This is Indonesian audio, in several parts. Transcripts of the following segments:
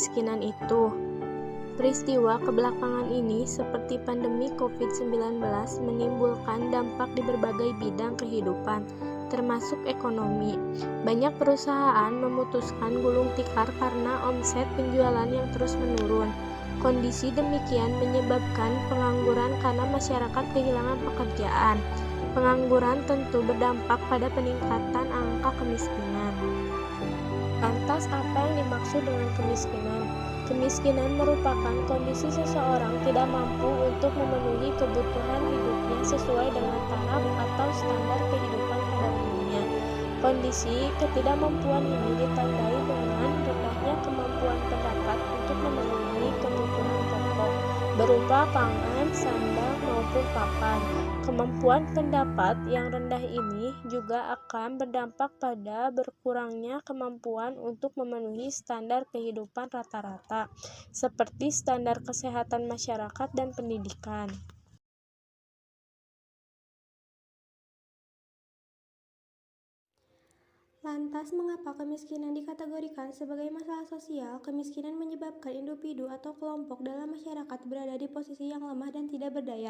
kemiskinan itu. Peristiwa kebelakangan ini seperti pandemi COVID-19 menimbulkan dampak di berbagai bidang kehidupan, termasuk ekonomi. Banyak perusahaan memutuskan gulung tikar karena omset penjualan yang terus menurun. Kondisi demikian menyebabkan pengangguran karena masyarakat kehilangan pekerjaan. Pengangguran tentu berdampak pada peningkatan angka kemiskinan. Lantas apa yang dimaksud dengan kemiskinan? Kemiskinan merupakan kondisi seseorang tidak mampu untuk memenuhi kebutuhan hidupnya sesuai dengan tahap atau standar kehidupan pada umumnya. Kondisi ketidakmampuan ini ditandai dengan rendahnya kemampuan pendapat untuk memenuhi kebutuhan pokok berupa pangan, sandang, maupun papan. Kemampuan pendapat yang rendah ini juga akan berdampak pada berkurangnya kemampuan untuk memenuhi standar kehidupan rata-rata, seperti standar kesehatan masyarakat dan pendidikan. Lantas, mengapa kemiskinan dikategorikan sebagai masalah sosial? Kemiskinan menyebabkan individu atau kelompok dalam masyarakat berada di posisi yang lemah dan tidak berdaya.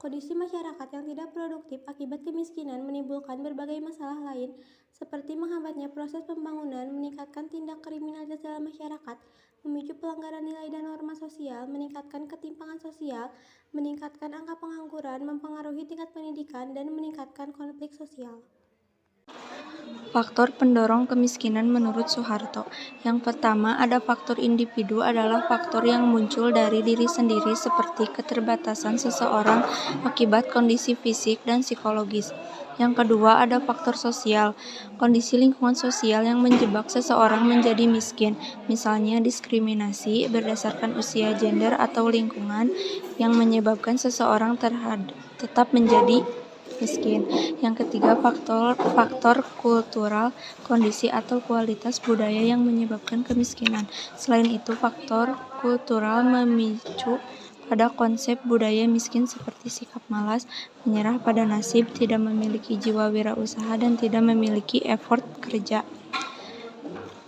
Kondisi masyarakat yang tidak produktif akibat kemiskinan menimbulkan berbagai masalah lain, seperti menghambatnya proses pembangunan, meningkatkan tindak kriminalitas dalam masyarakat, memicu pelanggaran nilai dan norma sosial, meningkatkan ketimpangan sosial, meningkatkan angka pengangguran, mempengaruhi tingkat pendidikan, dan meningkatkan konflik sosial. Faktor pendorong kemiskinan menurut Soeharto. Yang pertama, ada faktor individu adalah faktor yang muncul dari diri sendiri seperti keterbatasan seseorang akibat kondisi fisik dan psikologis. Yang kedua, ada faktor sosial, kondisi lingkungan sosial yang menjebak seseorang menjadi miskin, misalnya diskriminasi berdasarkan usia, gender, atau lingkungan yang menyebabkan seseorang tetap menjadi miskin. Yang ketiga, faktor kultural, kondisi atau kualitas budaya yang menyebabkan kemiskinan. Selain itu, faktor kultural memicu pada konsep budaya miskin seperti sikap malas, menyerah pada nasib, tidak memiliki jiwa wirausaha, dan tidak memiliki effort kerja.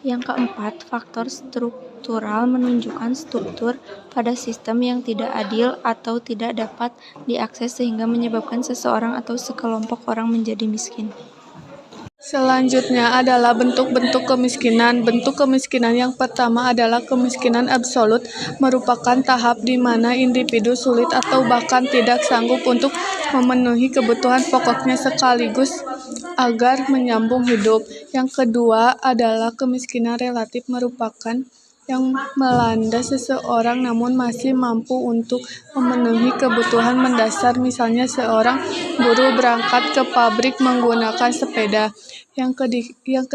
Yang keempat, faktor struktural menunjukkan struktur pada sistem yang tidak adil atau tidak dapat diakses sehingga menyebabkan seseorang atau sekelompok orang menjadi miskin. Selanjutnya adalah bentuk-bentuk kemiskinan. Bentuk kemiskinan yang pertama adalah kemiskinan absolut, merupakan tahap di mana individu sulit atau bahkan tidak sanggup untuk memenuhi kebutuhan pokoknya sekaligus agar menyambung hidup. Yang kedua adalah kemiskinan relatif, merupakan yang melanda seseorang namun masih mampu untuk memenuhi kebutuhan mendasar, misalnya seorang buruh berangkat ke pabrik menggunakan sepeda. Yang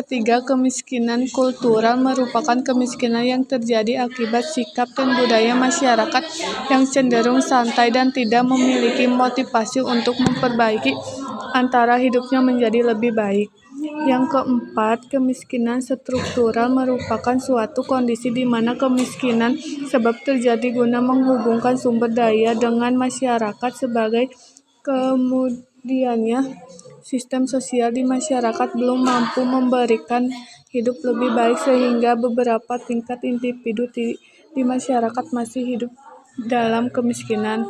ketiga, kemiskinan kultural merupakan kemiskinan yang terjadi akibat sikap dan budaya masyarakat yang cenderung santai dan tidak memiliki motivasi untuk memperbaiki antara hidupnya menjadi lebih baik. Yang keempat, kemiskinan struktural merupakan suatu kondisi di mana kemiskinan sebab terjadi guna menghubungkan sumber daya dengan masyarakat sebagai kemudiannya sistem sosial di masyarakat belum mampu memberikan hidup lebih baik sehingga beberapa tingkat individu di masyarakat masih hidup dalam kemiskinan.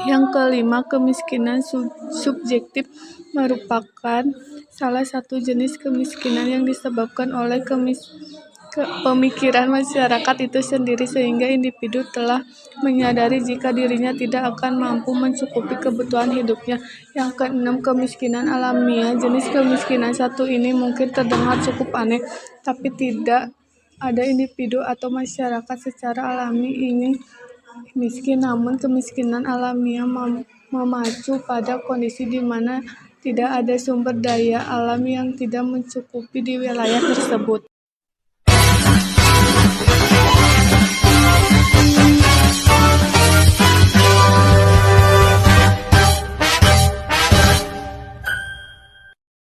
Yang kelima, kemiskinan subjektif merupakan salah satu jenis kemiskinan yang disebabkan oleh pemikiran masyarakat itu sendiri sehingga individu telah menyadari jika dirinya tidak akan mampu mencukupi kebutuhan hidupnya. Yang keenam, kemiskinan alamiah. Jenis kemiskinan satu ini mungkin terdengar cukup aneh, tapi tidak ada individu atau masyarakat secara alami ingin miskin, namun kemiskinan alamiah memacu pada kondisi di mana tidak ada sumber daya alam yang tidak mencukupi di wilayah tersebut.